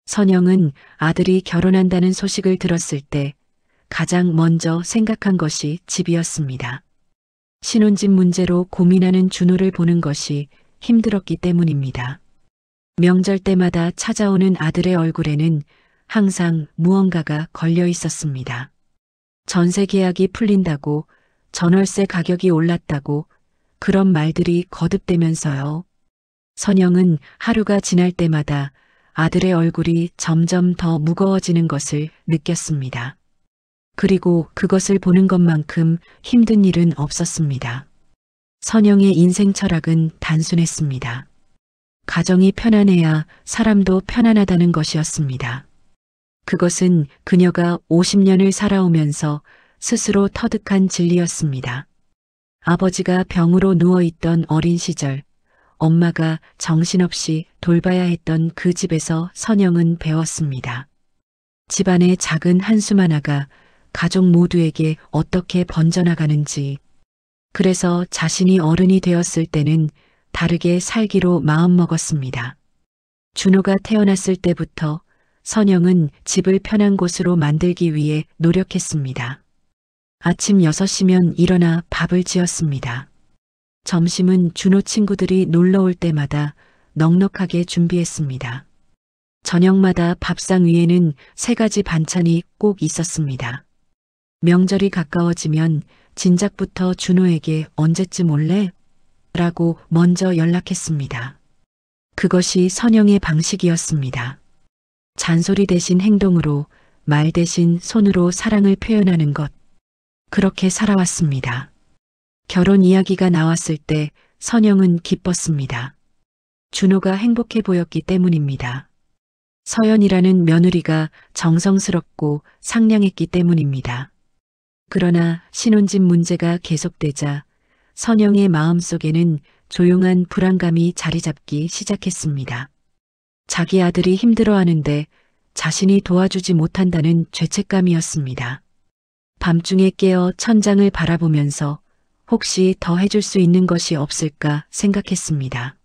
선영은 아들이 결혼한다는 소식을 들었을 때 가장 먼저 생각한 것이 집이었습니다. 신혼집 문제로 고민하는 준호를 보는 것이 힘들었기 때문입니다. 명절 때마다 찾아오는 아들의 얼굴에는 항상 무언가가 걸려 있었습니다. 전세 계약이 풀린다고, 전월세 가격이 올랐다고, 그런 말들이 거듭되면서요. 선영은 하루가 지날 때마다 아들의 얼굴이 점점 더 무거워지는 것을 느꼈습니다. 그리고 그것을 보는 것만큼 힘든 일은 없었습니다. 선영의 인생 철학은 단순했습니다. 가정이 편안해야 사람도 편안하다는 것이었습니다. 그것은 그녀가 50년을 살아오면서 스스로 터득한 진리였습니다. 아버지가 병으로 누워있던 어린 시절, 엄마가 정신없이 돌봐야 했던 그 집에서 선영은 배웠습니다. 집안의 작은 한숨 하나가 가족 모두에게 어떻게 번져나가는지, 그래서 자신이 어른이 되었을 때는 다르게 살기로 마음먹었습니다. 준호가 태어났을 때부터 선영은 집을 편한 곳으로 만들기 위해 노력했습니다. 아침 6시면 일어나 밥을 지었습니다. 점심은 준호 친구들이 놀러 올 때마다 넉넉하게 준비했습니다. 저녁마다 밥상 위에는 3가지 반찬이 꼭 있었습니다. 명절이 가까워지면 진작부터 준호에게 언제쯤 올래? 라고 먼저 연락했습니다. 그것이 선영의 방식이었습니다. 잔소리 대신 행동으로, 말 대신 손으로 사랑을 표현하는 것. 그렇게 살아왔습니다. 결혼 이야기가 나왔을 때 선영은 기뻤습니다. 준호가 행복해 보였기 때문입니다. 서연이라는 며느리가 정성스럽고 상냥했기 때문입니다. 그러나 신혼집 문제가 계속되자 선영의 마음속에는 조용한 불안감이 자리 잡기 시작했습니다. 자기 아들이 힘들어하는데 자신이 도와주지 못한다는 죄책감이었습니다. 밤중에 깨어 천장을 바라보면서 혹시 더 해줄 수 있는 것이 없을까 생각했습니다.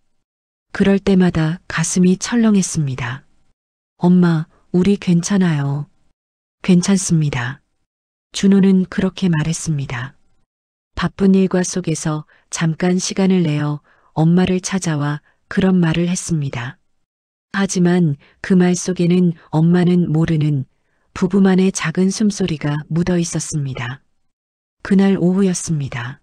그럴 때마다 가슴이 철렁했습니다. 엄마, 우리 괜찮아요. 괜찮습니다. 준호는 그렇게 말했습니다. 바쁜 일과 속에서 잠깐 시간을 내어 엄마를 찾아와 그런 말을 했습니다. 하지만 그 말 속에는 엄마는 모르는 부부만의 작은 숨소리가 묻어 있었습니다. 그날 오후였습니다.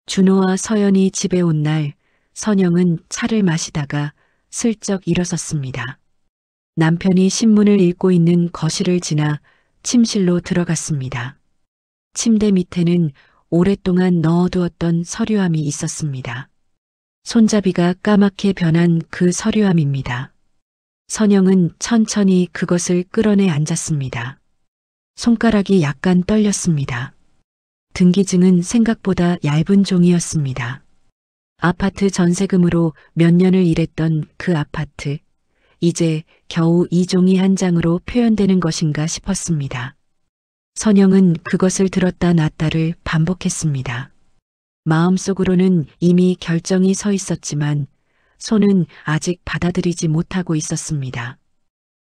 준호와 서연이 집에 온 날 선영은 차를 마시다가 슬쩍 일어섰습니다. 남편이 신문을 읽고 있는 거실을 지나 침실로 들어갔습니다. 침대 밑에는 오랫동안 넣어두었던 서류함이 있었습니다. 손잡이가 까맣게 변한 그 서류함입니다. 선영은 천천히 그것을 끌어내 앉았습니다. 손가락이 약간 떨렸습니다. 등기증은 생각보다 얇은 종이였습니다. 아파트 전세금으로 몇 년을 일했던 그 아파트, 이제 겨우 이 종이 한 장으로 표현되는 것인가 싶었습니다. 선영은 그것을 들었다 놨다를 반복했습니다. 마음속으로는 이미 결정이 서 있었지만 손은 아직 받아들이지 못하고 있었습니다.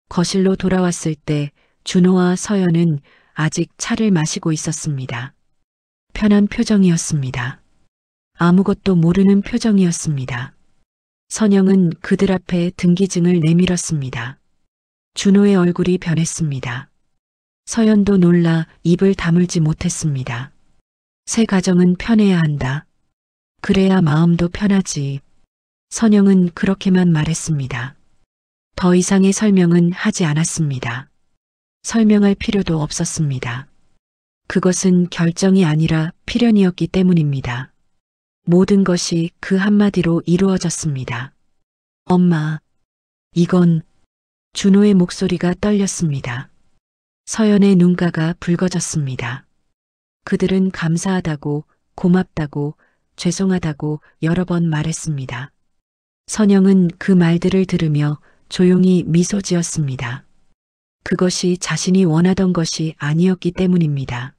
거실로 돌아왔을 때 준호와 서연은 아직 차를 마시고 있었습니다. 편한 표정이었습니다. 아무것도 모르는 표정이었습니다. 선영은 그들 앞에 등기증을 내밀었습니다. 준호의 얼굴이 변했습니다. 서연도 놀라 입을 다물지 못했습니다. 새 가정은 편해야 한다. 그래야 마음도 편하지. 선영은 그렇게만 말했습니다. 더 이상의 설명은 하지 않았습니다. 설명할 필요도 없었습니다. 그것은 결정이 아니라 필연이었기 때문입니다. 모든 것이 그 한마디로 이루어졌습니다. 엄마, 이건... 준호의 목소리가 떨렸습니다. 서연의 눈가가 붉어졌습니다. 그들은 감사하다고, 고맙다고, 죄송하다고 여러 번 말했습니다. 선영은 그 말들을 들으며 조용히 미소 지었습니다. 그것이 자신이 원하던 것이 아니었기 때문입니다.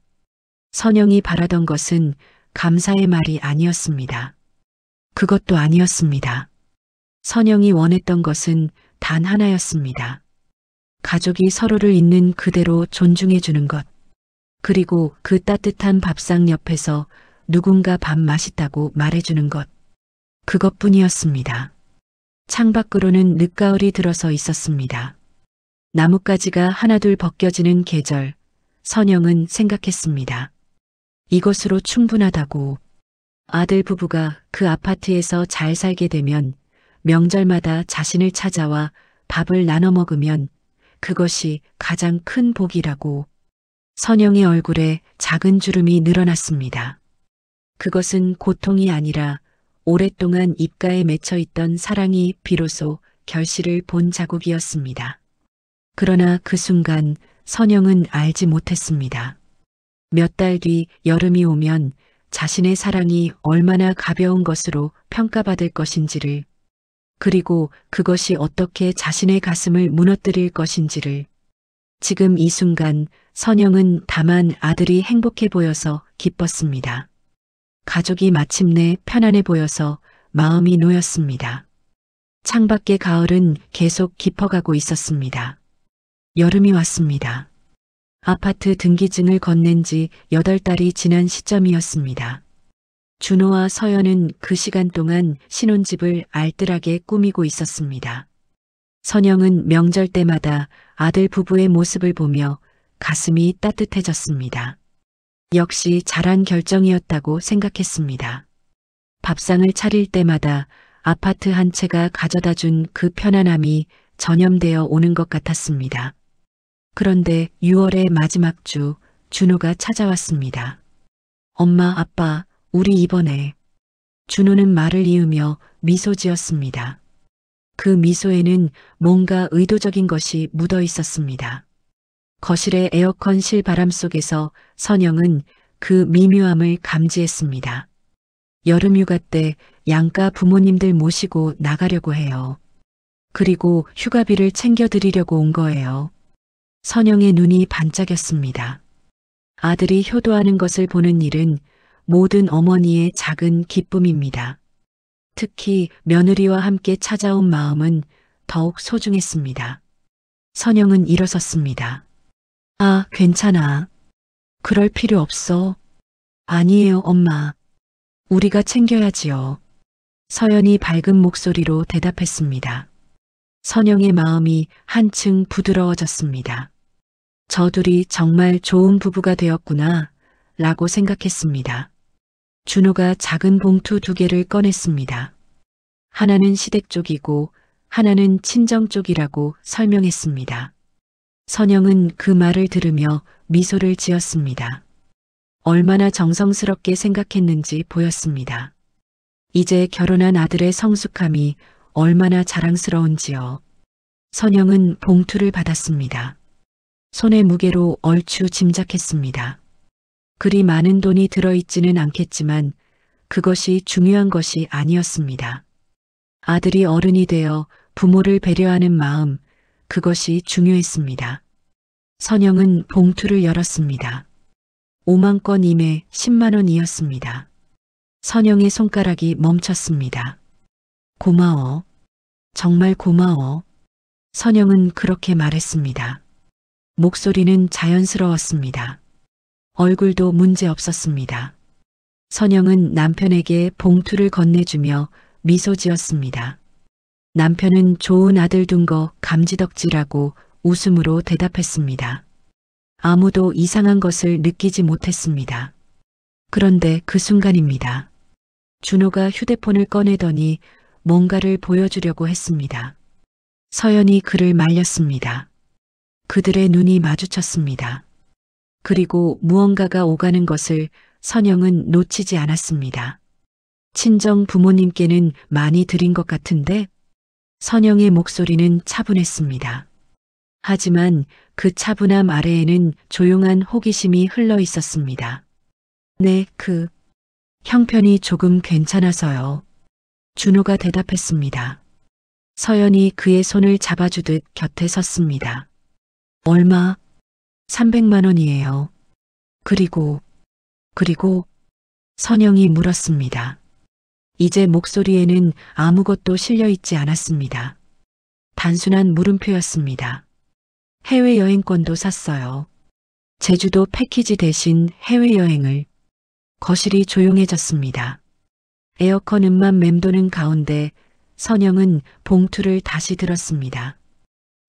선영이 바라던 것은 감사의 말이 아니었습니다. 그것도 아니었습니다. 선영이 원했던 것은 단 하나였습니다. 가족이 서로를 있는 그대로 존중해 주는 것. 그리고 그 따뜻한 밥상 옆에서 누군가 밥 맛있다고 말해주는 것. 그것뿐이었습니다. 창밖으로는 늦가을이 들어서 있었습니다. 나뭇가지가 하나둘 벗겨지는 계절. 선영은 생각했습니다. 이것으로 충분하다고. 아들 부부가 그 아파트에서 잘 살게 되면 명절마다 자신을 찾아와 밥을 나눠 먹으면 그것이 가장 큰 복이라고. 선영의 얼굴에 작은 주름이 늘어났습니다. 그것은 고통이 아니라 오랫동안 입가에 맺혀 있던 사랑이 비로소 결실을 본 자국이었습니다. 그러나 그 순간 선영은 알지 못했습니다. 몇 달 뒤 여름이 오면 자신의 사랑이 얼마나 가벼운 것으로 평가받을 것인지를, 그리고 그것이 어떻게 자신의 가슴을 무너뜨릴 것인지를. 지금 이 순간 선영은 다만 아들이 행복해 보여서 기뻤습니다. 가족이 마침내 편안해 보여서 마음이 놓였습니다. 창밖의 가을은 계속 깊어가고 있었습니다. 여름이 왔습니다. 아파트 등기증을 건넨 지 8달이 지난 시점이었습니다. 준호와 서연은 그 시간 동안 신혼집을 알뜰하게 꾸미고 있었습니다. 선영은 명절 때마다 아들 부부의 모습을 보며 가슴이 따뜻해졌습니다. 역시 잘한 결정이었다고 생각했습니다. 밥상을 차릴 때마다 아파트 한 채가 가져다 준 그 편안함이 전염되어 오는 것 같았습니다. 그런데 6월의 마지막 주, 준호가 찾아왔습니다. 엄마, 아빠, 우리 이번에. 준호는 말을 이으며 미소 지었습니다. 그 미소에는 뭔가 의도적인 것이 묻어 있었습니다. 거실의 에어컨 실바람 속에서 선영은 그 미묘함을 감지했습니다. 여름휴가 때 양가 부모님들 모시고 나가려고 해요. 그리고 휴가비를 챙겨드리려고 온 거예요. 선영의 눈이 반짝였습니다. 아들이 효도하는 것을 보는 일은 모든 어머니의 작은 기쁨입니다. 특히 며느리와 함께 찾아온 마음은 더욱 소중했습니다. 선영은 일어섰습니다. 아, 괜찮아. 그럴 필요 없어. 아니에요, 엄마. 우리가 챙겨야지요. 서연이 밝은 목소리로 대답했습니다. 선영의 마음이 한층 부드러워졌습니다. 저둘이 정말 좋은 부부가 되었구나, 라고 생각했습니다. 준호가 작은 봉투 2개를 꺼냈습니다. 하나는 시댁 쪽이고 하나는 친정 쪽이라고 설명했습니다. 선영은 그 말을 들으며 미소를 지었습니다. 얼마나 정성스럽게 생각했는지 보였습니다. 이제 결혼한 아들의 성숙함이 얼마나 자랑스러운지요. 선영은 봉투를 받았습니다. 손의 무게로 얼추 짐작했습니다. 그리 많은 돈이 들어있지는 않겠지만 그것이 중요한 것이 아니었습니다. 아들이 어른이 되어 부모를 배려하는 마음, 그것이 중요했습니다. 선영은 봉투를 열었습니다. 5만권 이내 10만 원이었습니다. 선영의 손가락이 멈췄습니다. 고마워. 정말 고마워. 선영은 그렇게 말했습니다. 목소리는 자연스러웠습니다. 얼굴도 문제 없었습니다. 선영은 남편에게 봉투를 건네주며 미소 지었습니다. 남편은 좋은 아들 둔 거 감지덕지라고 웃음으로 대답했습니다. 아무도 이상한 것을 느끼지 못했습니다. 그런데 그 순간입니다. 준호가 휴대폰을 꺼내더니 뭔가를 보여주려고 했습니다. 서연이 그를 말렸습니다. 그들의 눈이 마주쳤습니다. 그리고 무언가가 오가는 것을 선영은 놓치지 않았습니다. 친정 부모님께는 많이 드린 것 같은데? 선영의 목소리는 차분했습니다. 하지만 그 차분함 아래에는 조용한 호기심이 흘러 있었습니다. 네, 형편이 조금 괜찮아서요. 준호가 대답했습니다. 서연이 그의 손을 잡아주듯 곁에 섰습니다. 얼마? 300만 원이에요. 그리고 선영이 물었습니다. 이제 목소리에는 아무것도 실려 있지 않았습니다. 단순한 물음표였습니다. 해외여행권도 샀어요. 제주도 패키지 대신 해외여행을. 거실이 조용해졌습니다. 에어컨 음만 맴도는 가운데 선영은 봉투를 다시 들었습니다.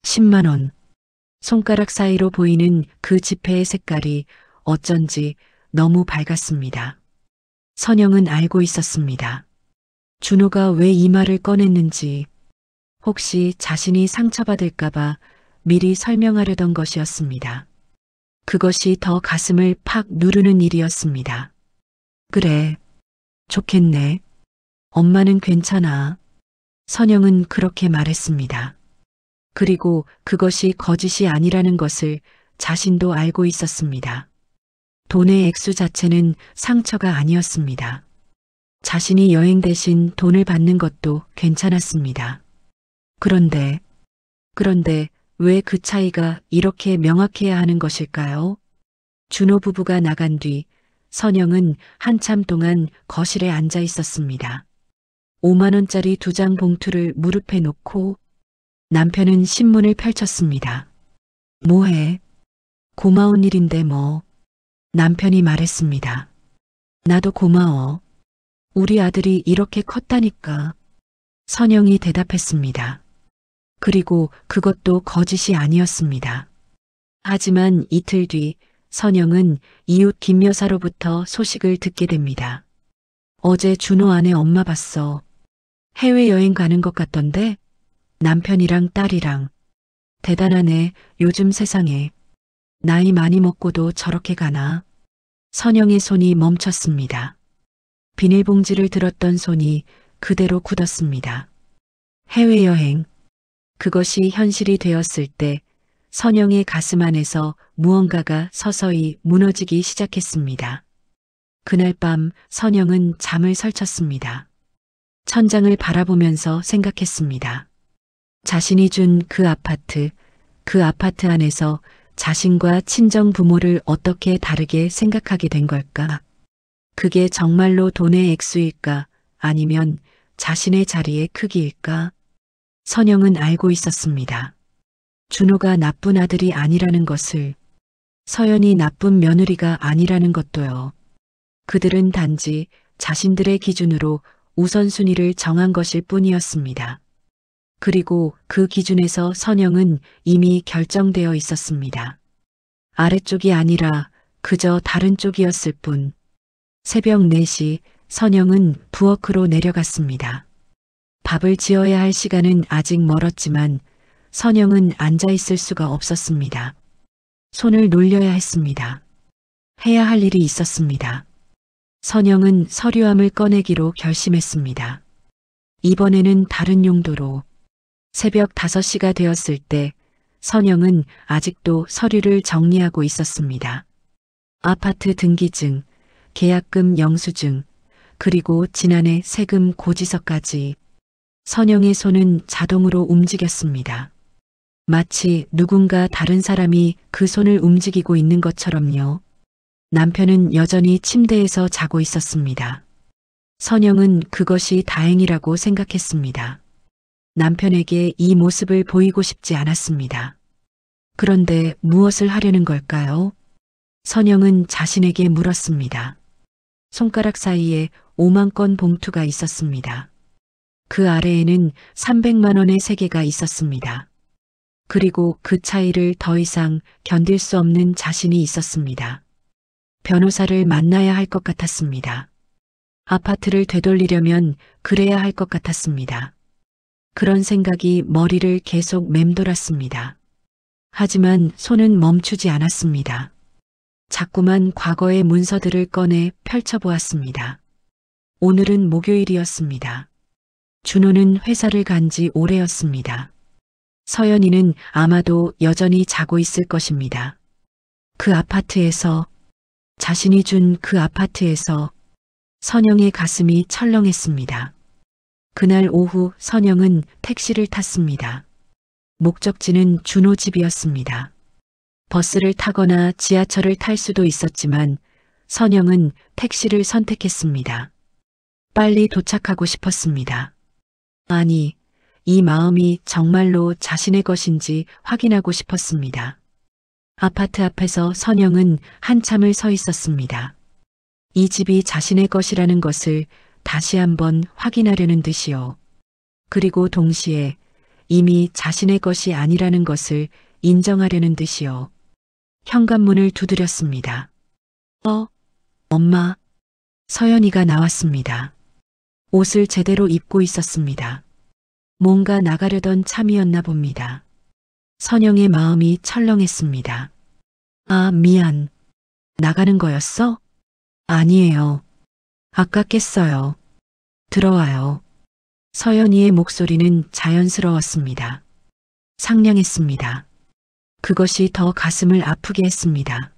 10만 원. 손가락 사이로 보이는 그 지폐의 색깔이 어쩐지 너무 밝았습니다. 선영은 알고 있었습니다. 준호가 왜 이 말을 꺼냈는지, 혹시 자신이 상처받을까봐 미리 설명하려던 것이었습니다. 그것이 더 가슴을 팍 누르는 일이었습니다. 그래, 좋겠네. 엄마는 괜찮아. 선영은 그렇게 말했습니다. 그리고 그것이 거짓이 아니라는 것을 자신도 알고 있었습니다. 돈의 액수 자체는 상처가 아니었습니다. 자신이 여행 대신 돈을 받는 것도 괜찮았습니다. 그런데 왜 그 차이가 이렇게 명확해야 하는 것일까요? 준호 부부가 나간 뒤 선영은 한참 동안 거실에 앉아 있었습니다. 5만 원짜리 2장 봉투를 무릎에 놓고 남편은 신문을 펼쳤습니다. 뭐해? 고마운 일인데 뭐. 남편이 말했습니다. 나도 고마워. 우리 아들이 이렇게 컸다니까. 선영이 대답했습니다. 그리고 그것도 거짓이 아니었습니다. 하지만 이틀 뒤 선영은 이웃 김 여사로부터 소식을 듣게 됩니다. 어제 준호 아내 엄마 봤어. 해외여행 가는 것 같던데? 남편이랑 딸이랑. 대단하네, 요즘 세상에. 나이 많이 먹고도 저렇게 가나? 선영의 손이 멈췄습니다. 비닐봉지를 들었던 손이 그대로 굳었습니다. 해외여행. 그것이 현실이 되었을 때 선영의 가슴 안에서 무언가가 서서히 무너지기 시작했습니다. 그날 밤 선영은 잠을 설쳤습니다. 천장을 바라보면서 생각했습니다. 자신이 준 그 아파트 안에서 자신과 친정 부모를 어떻게 다르게 생각하게 된 걸까? 그게 정말로 돈의 액수일까? 아니면 자신의 자리의 크기일까? 선영은 알고 있었습니다. 준호가 나쁜 아들이 아니라는 것을, 서연이 나쁜 며느리가 아니라는 것도요. 그들은 단지 자신들의 기준으로 우선순위를 정한 것일 뿐이었습니다. 그리고 그 기준에서 선영은 이미 결정되어 있었습니다. 아래쪽이 아니라 그저 다른 쪽이었을 뿐. 새벽 4시 선영은 부엌으로 내려갔습니다. 밥을 지어야 할 시간은 아직 멀었지만 선영은 앉아 있을 수가 없었습니다. 손을 놀려야 했습니다. 해야 할 일이 있었습니다. 선영은 서류함을 꺼내기로 결심했습니다. 이번에는 다른 용도로. 새벽 5시가 되었을 때 선영은 아직도 서류를 정리하고 있었습니다. 아파트 등기증, 계약금 영수증, 그리고 지난해 세금 고지서까지. 선영의 손은 자동으로 움직였습니다. 마치 누군가 다른 사람이 그 손을 움직이고 있는 것처럼요. 남편은 여전히 침대에서 자고 있었습니다. 선영은 그것이 다행이라고 생각했습니다. 남편에게 이 모습을 보이고 싶지 않았습니다. 그런데 무엇을 하려는 걸까요? 선영은 자신에게 물었습니다. 손가락 사이에 5만 건 봉투가 있었습니다. 그 아래에는 300만 원의 세개가 있었습니다. 그리고 그 차이를 더 이상 견딜 수 없는 자신이 있었습니다. 변호사를 만나야 할 것 같았습니다. 아파트를 되돌리려면 그래야 할 것 같았습니다. 그런 생각이 머리를 계속 맴돌았습니다. 하지만 손은 멈추지 않았습니다. 자꾸만 과거의 문서들을 꺼내 펼쳐보았습니다. 오늘은 목요일이었습니다. 준호는 회사를 간 지 오래였습니다. 서연이는 아마도 여전히 자고 있을 것입니다. 그 아파트에서, 자신이 준 그 아파트에서 선영의 가슴이 철렁했습니다. 그날 오후 선영은 택시를 탔습니다. 목적지는 준호 집이었습니다. 버스를 타거나 지하철을 탈 수도 있었지만 선영은 택시를 선택했습니다. 빨리 도착하고 싶었습니다. 아니, 이 마음이 정말로 자신의 것인지 확인하고 싶었습니다. 아파트 앞에서 선영은 한참을 서 있었습니다. 이 집이 자신의 것이라는 것을 다시 한번 확인하려는 듯이요. 그리고 동시에 이미 자신의 것이 아니라는 것을 인정하려는 듯이요. 현관문을 두드렸습니다. 엄마. 서연이가 나왔습니다. 옷을 제대로 입고 있었습니다. 뭔가 나가려던 참이었나 봅니다. 선영의 마음이 철렁했습니다. 아, 미안. 나가는 거였어? 아니에요. 아까 깼어요. 들어와요. 서연이의 목소리는 자연스러웠습니다. 상냥했습니다. 그것이 더 가슴을 아프게 했습니다.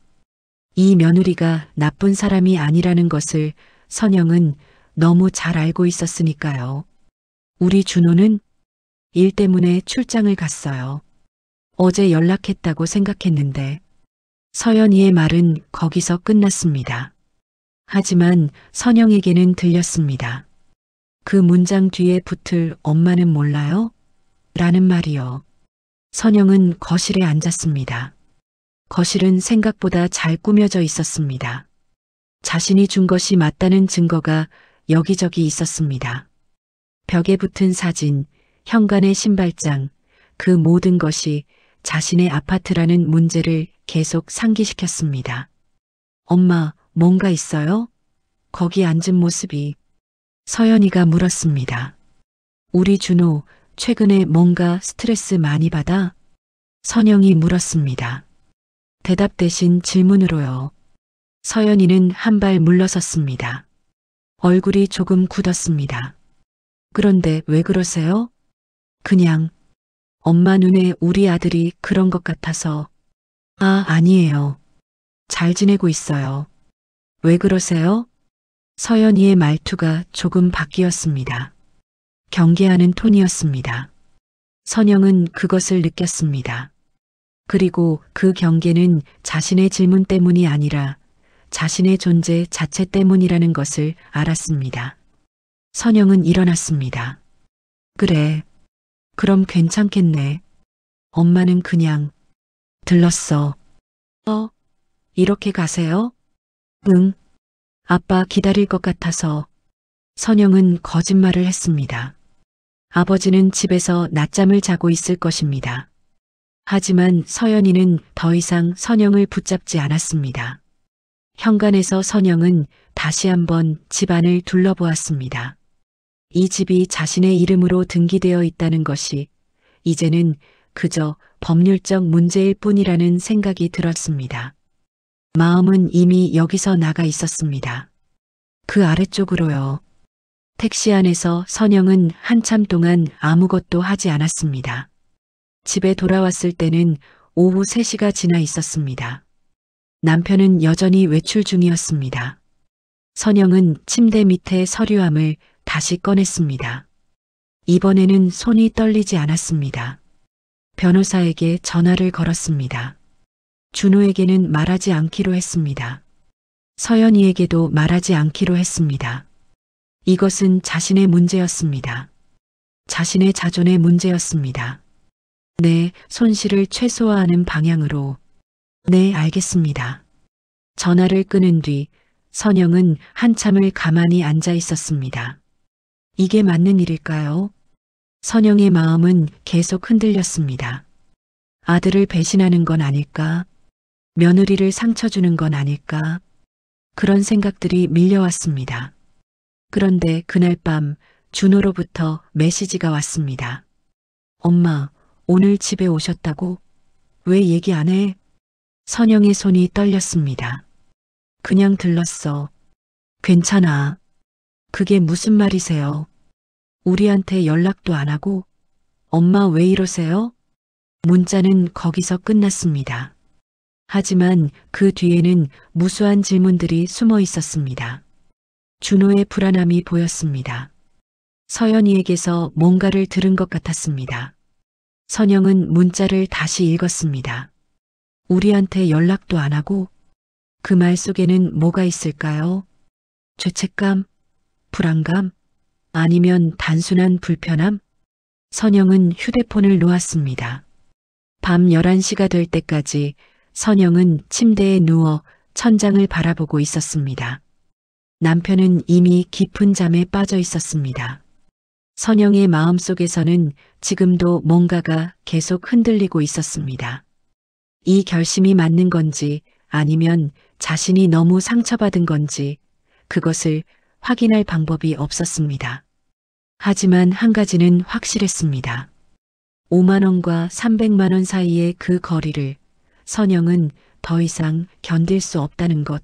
이 며느리가 나쁜 사람이 아니라는 것을 선영은 너무 잘 알고 있었으니까요. 우리 준호는 일 때문에 출장을 갔어요. 어제 연락했다고 생각했는데 서연이의 말은 거기서 끝났습니다. 하지만 선영에게는 들렸습니다. 그 문장 뒤에 붙을 엄마는 몰라요? 라는 말이요. 선영은 거실에 앉았습니다. 거실은 생각보다 잘 꾸며져 있었습니다. 자신이 준 것이 맞다는 증거가 여기저기 있었습니다. 벽에 붙은 사진, 현관의 신발장, 그 모든 것이 자신의 아파트라는 문제를 계속 상기시켰습니다. 엄마, 뭔가 있어요? 거기 앉은 모습이. 서연이가 물었습니다. 우리 준호, 최근에 뭔가 스트레스 많이 받아? 선영이 물었습니다. 대답 대신 질문으로요. 서연이는 한 발 물러섰습니다. 얼굴이 조금 굳었습니다. 그런데 왜 그러세요? 그냥 엄마 눈에 우리 아들이 그런 것 같아서. 아, 아니에요. 잘 지내고 있어요. 왜 그러세요? 서연이의 말투가 조금 바뀌었습니다. 경계하는 톤이었습니다. 선영은 그것을 느꼈습니다. 그리고 그 경계는 자신의 질문 때문이 아니라 자신의 존재 자체 때문이라는 것을 알았습니다. 선영은 일어났습니다. 그래. 그럼 괜찮겠네. 엄마는 그냥 들렀어. 이렇게 가세요? 응. 아빠 기다릴 것 같아서. 선영은 거짓말을 했습니다. 아버지는 집에서 낮잠을 자고 있을 것입니다. 하지만 서연이는 더 이상 선영을 붙잡지 않았습니다. 현관에서 선영은 다시 한번 집안을 둘러보았습니다. 이 집이 자신의 이름으로 등기되어 있다는 것이 이제는 그저 법률적 문제일 뿐이라는 생각이 들었습니다. 마음은 이미 여기서 나가 있었습니다. 그 아래쪽으로요. 택시 안에서 선영은 한참 동안 아무것도 하지 않았습니다. 집에 돌아왔을 때는 오후 3시가 지나 있었습니다. 남편은 여전히 외출 중이었습니다. 선영은 침대 밑에 서류함을 다시 꺼냈습니다. 이번에는 손이 떨리지 않았습니다. 변호사에게 전화를 걸었습니다. 준호에게는 말하지 않기로 했습니다. 서연이에게도 말하지 않기로 했습니다. 이것은 자신의 문제였습니다. 자신의 자존의 문제였습니다. 네, 손실을 최소화하는 방향으로. 네, 알겠습니다. 전화를 끊은 뒤 선영은 한참을 가만히 앉아 있었습니다. 이게 맞는 일일까요? 선영의 마음은 계속 흔들렸습니다. 아들을 배신하는 건 아닐까? 며느리를 상처 주는 건 아닐까? 그런 생각들이 밀려왔습니다. 그런데 그날 밤 준호로부터 메시지가 왔습니다. 엄마, 오늘 집에 오셨다고? 왜 얘기 안 해? 선영의 손이 떨렸습니다. 그냥 들렀어. 괜찮아. 그게 무슨 말이세요? 우리한테 연락도 안 하고? 엄마 왜 이러세요? 문자는 거기서 끝났습니다. 하지만 그 뒤에는 무수한 질문들이 숨어 있었습니다. 준호의 불안함이 보였습니다. 서연이에게서 뭔가를 들은 것 같았습니다. 선영은 문자를 다시 읽었습니다. 우리한테 연락도 안 하고? 그 말 속에는 뭐가 있을까요? 죄책감? 불안감? 아니면 단순한 불편함? 선영은 휴대폰을 놓았습니다. 밤 11시가 될 때까지 선영은 침대에 누워 천장을 바라보고 있었습니다. 남편은 이미 깊은 잠에 빠져 있었습니다. 선영의 마음속에서는 지금도 뭔가가 계속 흔들리고 있었습니다. 이 결심이 맞는 건지 아니면 자신이 너무 상처받은 건지 그것을 확인할 방법이 없었습니다. 하지만 한 가지는 확실했습니다. 5만 원과 300만 원 사이의 그 거리를 선영은 더 이상 견딜 수 없다는 것.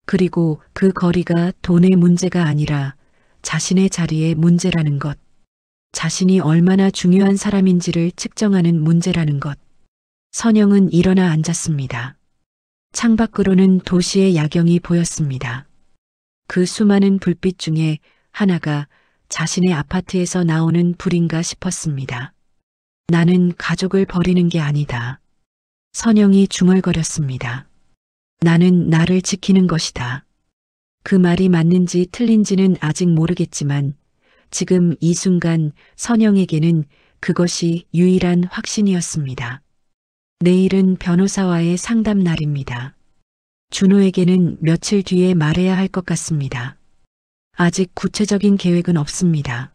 그리고 그 거리가 돈의 문제가 아니라 자신의 자리의 문제라는 것. 자신이 얼마나 중요한 사람인지를 측정하는 문제라는 것. 선영은 일어나 앉았습니다. 창밖으로는 도시의 야경이 보였습니다. 그 수많은 불빛 중에 하나가 자신의 아파트에서 나오는 불인가 싶었습니다. 나는 가족을 버리는 게 아니다. 선영이 중얼거렸습니다. 나는 나를 지키는 것이다. 그 말이 맞는지 틀린지는 아직 모르겠지만 지금 이 순간 선영에게는 그것이 유일한 확신이었습니다. 내일은 변호사와의 상담 날입니다. 준호에게는 며칠 뒤에 말해야 할 것 같습니다. 아직 구체적인 계획은 없습니다.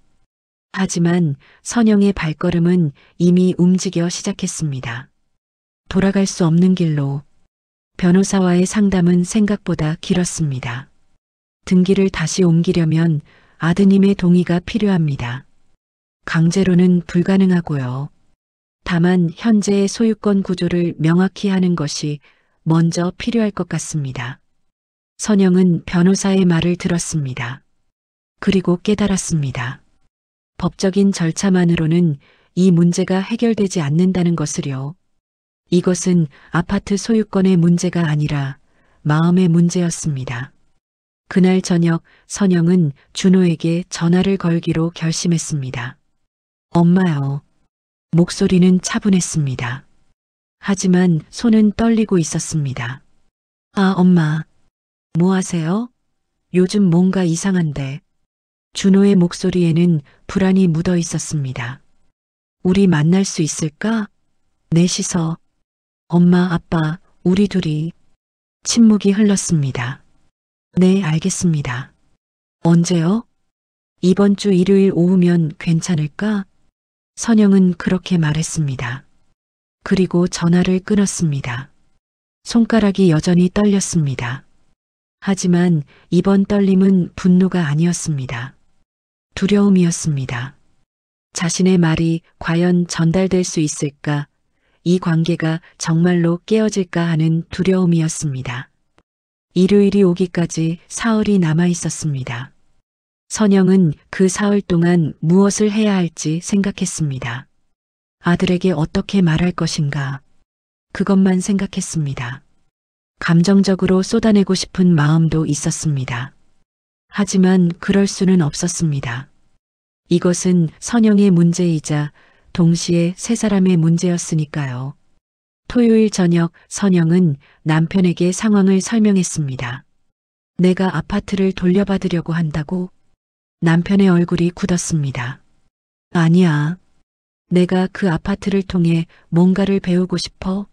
하지만 선영의 발걸음은 이미 움직여 시작했습니다. 돌아갈 수 없는 길로. 변호사와의 상담은 생각보다 길었습니다. 등기를 다시 옮기려면 아드님의 동의가 필요합니다. 강제로는 불가능하고요. 다만 현재의 소유권 구조를 명확히 하는 것이 먼저 필요할 것 같습니다. 선영은 변호사의 말을 들었습니다. 그리고 깨달았습니다. 법적인 절차만으로는 이 문제가 해결되지 않는다는 것을요. 이것은 아파트 소유권의 문제가 아니라 마음의 문제였습니다. 그날 저녁 선영은 준호에게 전화를 걸기로 결심했습니다. 엄마요. 목소리는 차분했습니다. 하지만 손은 떨리고 있었습니다. 아, 엄마. 뭐 하세요? 요즘 뭔가 이상한데. 준호의 목소리에는 불안이 묻어 있었습니다. 우리 만날 수 있을까? 넷이서. 엄마, 아빠, 우리 둘이. 침묵이 흘렀습니다. 네, 알겠습니다. 언제요? 이번 주 일요일 오후면 괜찮을까? 선영은 그렇게 말했습니다. 그리고 전화를 끊었습니다. 손가락이 여전히 떨렸습니다. 하지만 이번 떨림은 분노가 아니었습니다. 두려움이었습니다. 자신의 말이 과연 전달될 수 있을까? 이 관계가 정말로 깨어질까 하는 두려움이었습니다. 일요일이 오기까지 사흘이 남아 있었습니다. 선영은 그 사흘 동안 무엇을 해야 할지 생각했습니다. 아들에게 어떻게 말할 것인가? 그것만 생각했습니다. 감정적으로 쏟아내고 싶은 마음도 있었습니다. 하지만 그럴 수는 없었습니다. 이것은 선영의 문제이자 동시에 세 사람의 문제였으니까요. 토요일 저녁 선영은 남편에게 상황을 설명했습니다. 내가 아파트를 돌려받으려고 한다고? 남편의 얼굴이 굳었습니다. 아니야. 내가 그 아파트를 통해 뭔가를 배우고 싶어?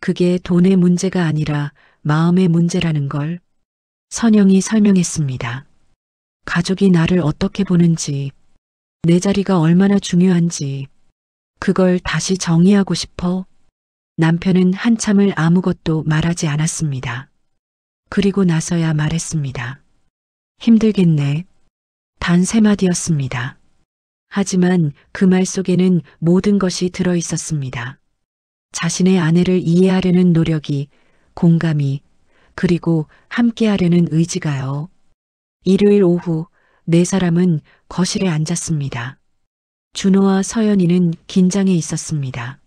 그게 돈의 문제가 아니라 마음의 문제라는 걸. 선영이 설명했습니다. 가족이 나를 어떻게 보는지, 내 자리가 얼마나 중요한지, 그걸 다시 정의하고 싶어? 남편은 한참을 아무것도 말하지 않았습니다. 그리고 나서야 말했습니다. 힘들겠네. 단 3마디였습니다. 하지만 그 말 속에는 모든 것이 들어 있었습니다. 자신의 아내를 이해하려는 노력이, 공감이, 그리고 함께하려는 의지가요. 일요일 오후 네 사람은 거실에 앉았습니다. 준호와 서연이는 긴장해 있었습니다.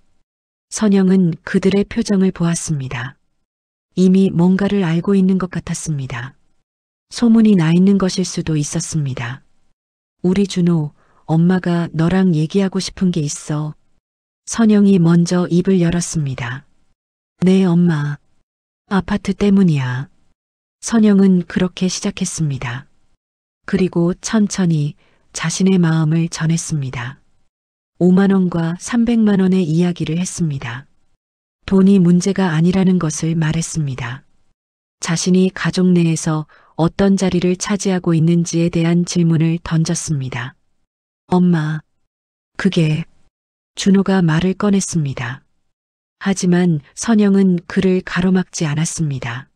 선영은 그들의 표정을 보았습니다. 이미 뭔가를 알고 있는 것 같았습니다. 소문이 나 있는 것일 수도 있었습니다. 우리 준호, 엄마가 너랑 얘기하고 싶은 게 있어. 선영이 먼저 입을 열었습니다. 네, 엄마. 아파트 때문이야. 선영은 그렇게 시작했습니다. 그리고 천천히 자신의 마음을 전했습니다. 5만 원과 300만 원의 이야기를 했습니다. 돈이 문제가 아니라는 것을 말했습니다. 자신이 가족 내에서 어떤 자리를 차지하고 있는지에 대한 질문을 던졌습니다. 엄마, 그게 준호가 말을 꺼냈습니다. 하지만 선영은 그를 가로막지 않았습니다.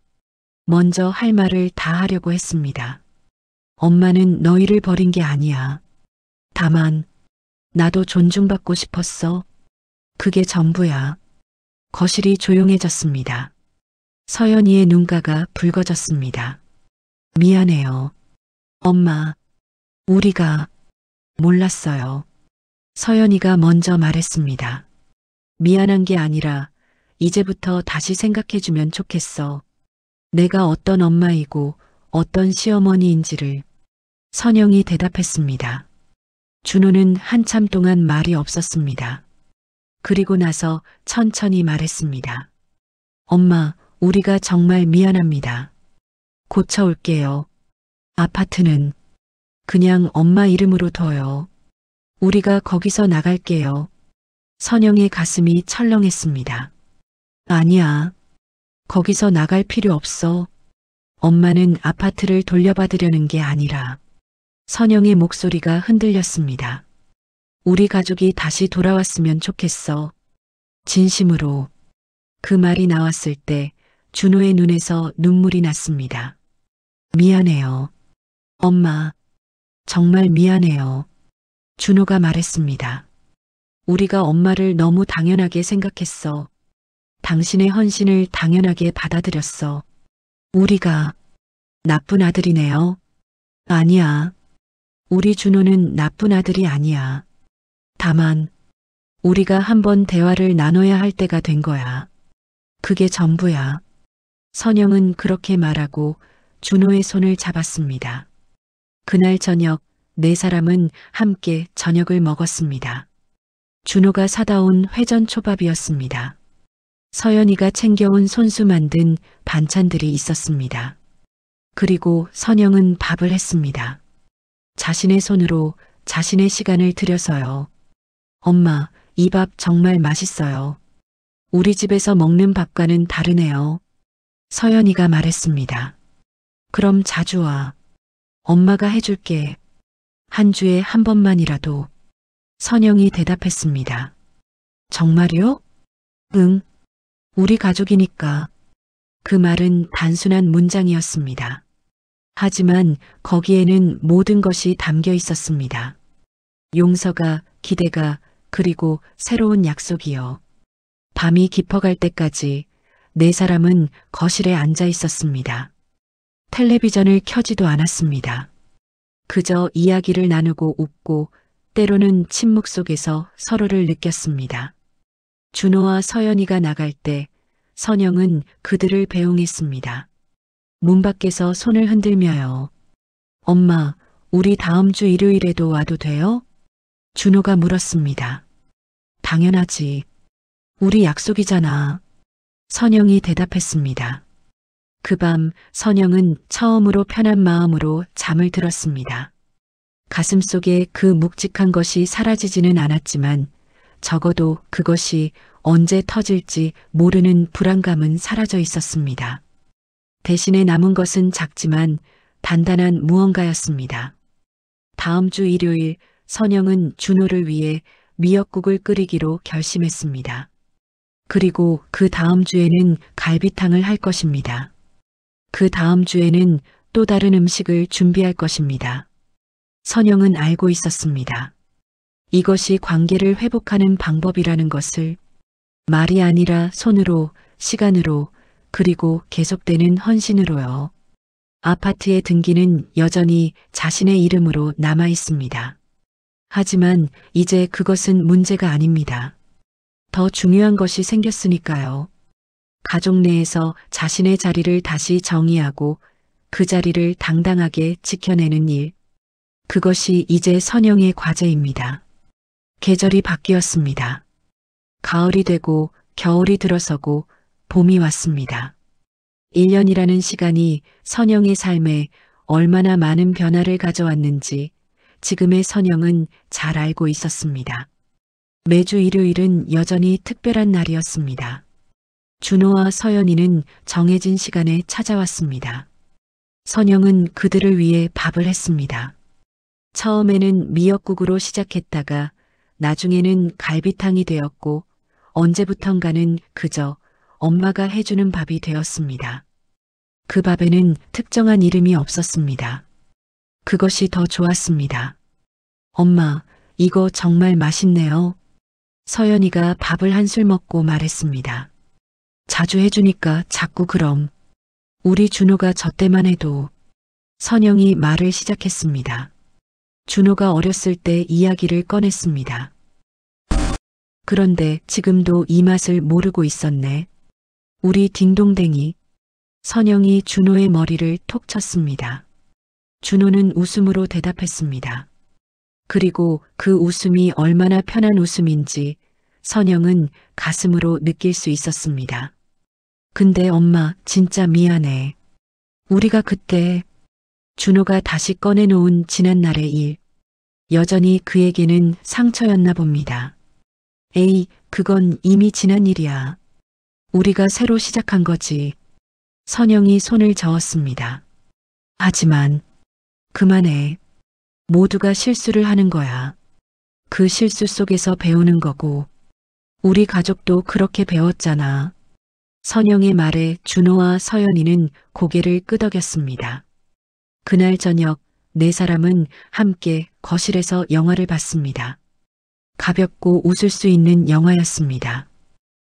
먼저 할 말을 다 하려고 했습니다. 엄마는 너희를 버린 게 아니야. 다만 나도 존중받고 싶었어. 그게 전부야. 거실이 조용해졌습니다. 서연이의 눈가가 붉어졌습니다. 미안해요. 엄마, 우리가 몰랐어요. 서연이가 먼저 말했습니다. 미안한 게 아니라 이제부터 다시 생각해주면 좋겠어. 내가 어떤 엄마이고 어떤 시어머니인지를. 선영이 대답했습니다. 준호는 한참 동안 말이 없었습니다. 그리고 나서 천천히 말했습니다. 엄마, 우리가 정말 미안합니다. 고쳐올게요. 아파트는 그냥 엄마 이름으로 둬요. 우리가 거기서 나갈게요. 선영의 가슴이 철렁했습니다. 아니야. 거기서 나갈 필요 없어. 엄마는 아파트를 돌려받으려는 게 아니라. 선영의 목소리가 흔들렸습니다. 우리 가족이 다시 돌아왔으면 좋겠어. 진심으로. 그 말이 나왔을 때 준호의 눈에서 눈물이 났습니다. 미안해요. 엄마, 정말 미안해요. 준호가 말했습니다. 우리가 엄마를 너무 당연하게 생각했어. 당신의 헌신을 당연하게 받아들였어. 우리가 나쁜 아들이네요. 아니야. 우리 준호는 나쁜 아들이 아니야. 다만 우리가 한번 대화를 나눠야 할 때가 된 거야. 그게 전부야. 선영은 그렇게 말하고 준호의 손을 잡았습니다. 그날 저녁 네 사람은 함께 저녁을 먹었습니다. 준호가 사다 온 회전초밥이었습니다. 서연이가 챙겨온 손수 만든 반찬들이 있었습니다. 그리고 선영은 밥을 했습니다. 자신의 손으로 자신의 시간을 들여서요. 엄마, 이 밥 정말 맛있어요. 우리 집에서 먹는 밥과는 다르네요. 서연이가 말했습니다. 그럼 자주 와. 엄마가 해줄게. 한 주에 한 번만이라도. 선영이 대답했습니다. 정말요? 응. 우리 가족이니까. 그 말은 단순한 문장이었습니다. 하지만 거기에는 모든 것이 담겨 있었습니다. 용서가, 기대가, 그리고 새로운 약속이요. 밤이 깊어갈 때까지 네 사람은 거실에 앉아 있었습니다. 텔레비전을 켜지도 않았습니다. 그저 이야기를 나누고 웃고 때로는 침묵 속에서 서로를 느꼈습니다. 준호와 서연이가 나갈 때 선영은 그들을 배웅했습니다. 문 밖에서 손을 흔들며요. 엄마, 우리 다음 주 일요일에도 와도 돼요? 준호가 물었습니다. 당연하지. 우리 약속이잖아. 선영이 대답했습니다. 그 밤 선영은 처음으로 편한 마음으로 잠을 들었습니다. 가슴속에 그 묵직한 것이 사라지지는 않았지만 적어도 그것이 언제 터질지 모르는 불안감은 사라져 있었습니다. 대신에 남은 것은 작지만 단단한 무언가였습니다. 다음 주 일요일 선영은 준호를 위해 미역국을 끓이기로 결심했습니다. 그리고 그 다음 주에는 갈비탕을 할 것입니다. 그 다음 주에는 또 다른 음식을 준비할 것입니다. 선영은 알고 있었습니다. 이것이 관계를 회복하는 방법이라는 것을. 말이 아니라 손으로, 시간으로, 그리고 계속되는 헌신으로요. 아파트의 등기는 여전히 자신의 이름으로 남아 있습니다. 하지만 이제 그것은 문제가 아닙니다. 더 중요한 것이 생겼으니까요. 가족 내에서 자신의 자리를 다시 정의하고 그 자리를 당당하게 지켜내는 일. 그것이 이제 선영의 과제입니다. 계절이 바뀌었습니다. 가을이 되고 겨울이 들어서고 봄이 왔습니다. 1년이라는 시간이 선영의 삶에 얼마나 많은 변화를 가져왔는지 지금의 선영은 잘 알고 있었습니다. 매주 일요일은 여전히 특별한 날이었습니다. 준호와 서연이는 정해진 시간에 찾아왔습니다. 선영은 그들을 위해 밥을 했습니다. 처음에는 미역국으로 시작했다가 나중에는 갈비탕이 되었고 언제부턴가는 그저 엄마가 해주는 밥이 되었습니다. 그 밥에는 특정한 이름이 없었습니다. 그것이 더 좋았습니다. 엄마, 이거 정말 맛있네요. 서연이가 밥을 한술 먹고 말했습니다. 자주 해주니까 자꾸 그럼. 우리 준호가 저 때만 해도. 선영이 말을 시작했습니다. 준호가 어렸을 때 이야기를 꺼냈습니다. 그런데 지금도 이 맛을 모르고 있었네. 우리 딩동댕이. 선영이 준호의 머리를 톡 쳤습니다. 준호는 웃음으로 대답했습니다. 그리고 그 웃음이 얼마나 편한 웃음인지 선영은 가슴으로 느낄 수 있었습니다. 근데 엄마, 진짜 미안해. 우리가 그때 준호가 다시 꺼내놓은 지난날의 일. 여전히 그에게는 상처였나 봅니다. 에이, 그건 이미 지난 일이야. 우리가 새로 시작한 거지. 선영이 손을 저었습니다. 하지만 그만해. 모두가 실수를 하는 거야. 그 실수 속에서 배우는 거고. 우리 가족도 그렇게 배웠잖아. 선영의 말에 준호와 서연이는 고개를 끄덕였습니다. 그날 저녁 네 사람은 함께 거실에서 영화를 봤습니다. 가볍고 웃을 수 있는 영화였습니다.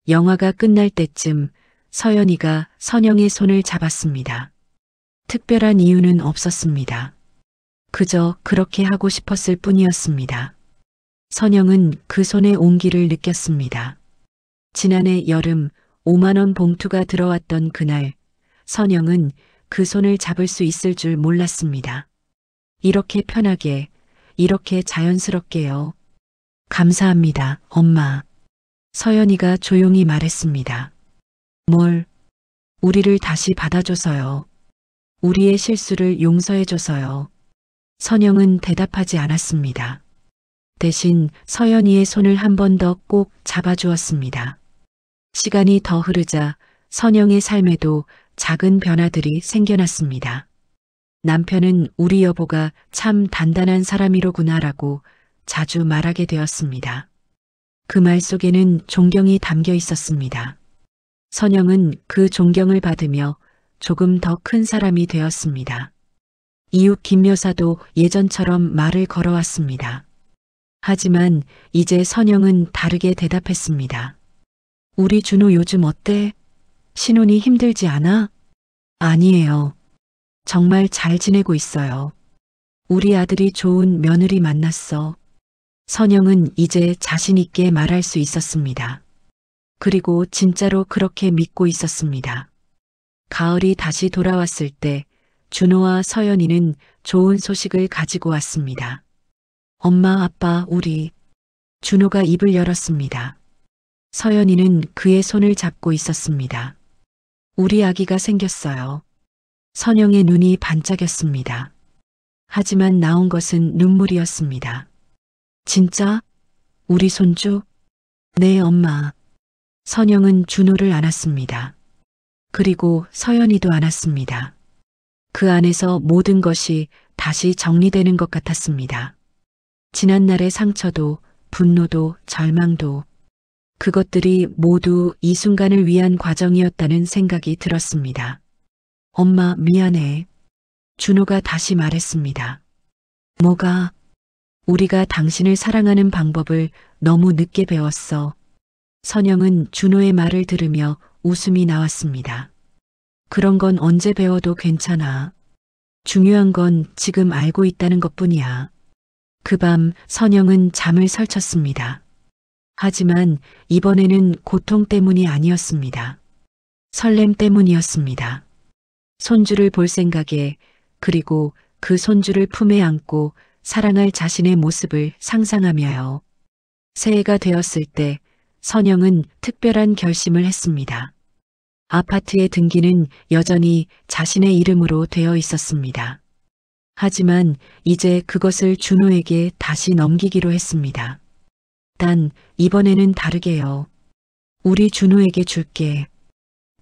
영화가 끝날 때쯤 서연이가 선영의 손을 잡았습니다. 특별한 이유는 없었습니다. 그저 그렇게 하고 싶었을 뿐이었습니다. 선영은 그 손의 온기를 느꼈습니다. 지난해 여름 5만 원 봉투가 들어왔던 그날, 선영은 그 손을 잡을 수 있을 줄 몰랐습니다. 이렇게 편하게, 이렇게 자연스럽게요. 감사합니다, 엄마. 서연이가 조용히 말했습니다. 뭘? 우리를 다시 받아줘서요. 우리의 실수를 용서해줘서요. 선영은 대답하지 않았습니다. 대신 서연이의 손을 한 번 더 꼭 잡아주었습니다. 시간이 더 흐르자 선영의 삶에도 작은 변화들이 생겨났습니다. 남편은 우리 여보가 참 단단한 사람이로구나라고 자주 말하게 되었습니다. 그 말 속에는 존경이 담겨 있었습니다. 선영은 그 존경을 받으며 조금 더 큰 사람이 되었습니다. 이웃 김 여사도 예전처럼 말을 걸어왔습니다. 하지만 이제 선영은 다르게 대답했습니다. 우리 준호 요즘 어때? 신혼이 힘들지 않아? 아니에요. 정말 잘 지내고 있어요. 우리 아들이 좋은 며느리 만났어. 선영은 이제 자신 있게 말할 수 있었습니다. 그리고 진짜로 그렇게 믿고 있었습니다. 가을이 다시 돌아왔을 때 준호와 서연이는 좋은 소식을 가지고 왔습니다. 엄마, 아빠, 우리. 준호가 입을 열었습니다. 서연이는 그의 손을 잡고 있었습니다. 우리 아기가 생겼어요. 선영의 눈이 반짝였습니다. 하지만 나온 것은 눈물이었습니다. 진짜? 우리 손주? 네, 엄마. 선영은 준호를 안았습니다. 그리고 서연이도 안았습니다. 그 안에서 모든 것이 다시 정리되는 것 같았습니다. 지난날의 상처도 분노도 절망도 그것들이 모두 이 순간을 위한 과정이었다는 생각이 들었습니다. 엄마, 미안해. 준호가 다시 말했습니다. 뭐가? 우리가 당신을 사랑하는 방법을 너무 늦게 배웠어. 선영은 준호의 말을 들으며 웃음이 나왔습니다. 그런 건 언제 배워도 괜찮아. 중요한 건 지금 알고 있다는 것뿐이야. 그 밤 선영은 잠을 설쳤습니다. 하지만 이번에는 고통 때문이 아니었습니다. 설렘 때문이었습니다. 손주를 볼 생각에, 그리고 그 손주를 품에 안고 사랑할 자신의 모습을 상상하며요. 새해가 되었을 때 선영은 특별한 결심을 했습니다. 아파트의 등기는 여전히 자신의 이름으로 되어 있었습니다. 하지만 이제 그것을 준호에게 다시 넘기기로 했습니다. 단 이번에는 다르게요. 우리 준호에게 줄게.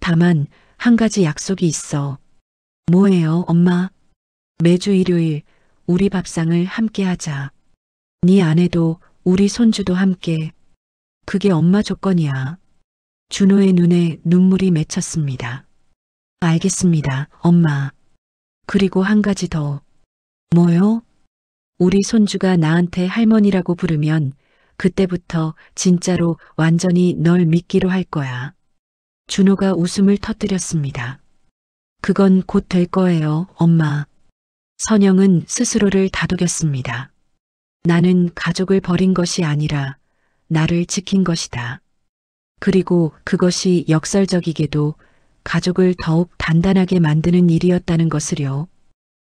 다만 한 가지 약속이 있어. 뭐예요, 엄마? 매주 일요일 우리 밥상을 함께 하자. 네 아내도 우리 손주도 함께. 그게 엄마 조건이야. 준호의 눈에 눈물이 맺혔습니다. 알겠습니다, 엄마. 그리고 한 가지 더. 뭐요? 우리 손주가 나한테 할머니라고 부르면 그때부터 진짜로 완전히 널 믿기로 할 거야. 준호가 웃음을 터뜨렸습니다. 그건 곧 될 거예요, 엄마. 선영은 스스로를 다독였습니다. 나는 가족을 버린 것이 아니라 나를 지킨 것이다. 그리고 그것이 역설적이게도 가족을 더욱 단단하게 만드는 일이었다는 것을요.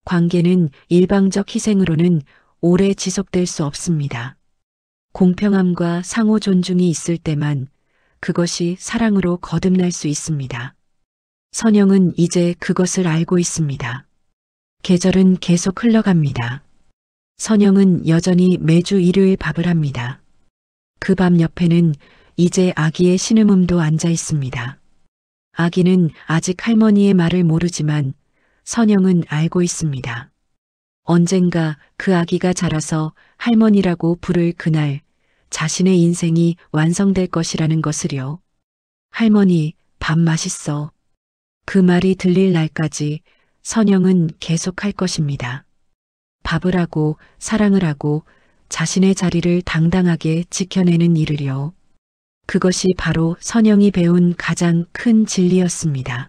관계는 일방적 희생으로는 오래 지속될 수 없습니다. 공평함과 상호 존중이 있을 때만 그것이 사랑으로 거듭날 수 있습니다. 선영은 이제 그것을 알고 있습니다. 계절은 계속 흘러갑니다. 선영은 여전히 매주 일요일 밥을 합니다. 그 밥 옆에는 이제 아기의 신음음도 앉아 있습니다. 아기는 아직 할머니의 말을 모르지만 선영은 알고 있습니다. 언젠가 그 아기가 자라서 할머니라고 부를 그날 자신의 인생이 완성될 것이라는 것을요. 할머니, 밥 맛있어. 그 말이 들릴 날까지 선영은 계속할 것입니다. 밥을 하고 사랑을 하고 자신의 자리를 당당하게 지켜내는 일을요. 그것이 바로 선영이 배운 가장 큰 진리였습니다.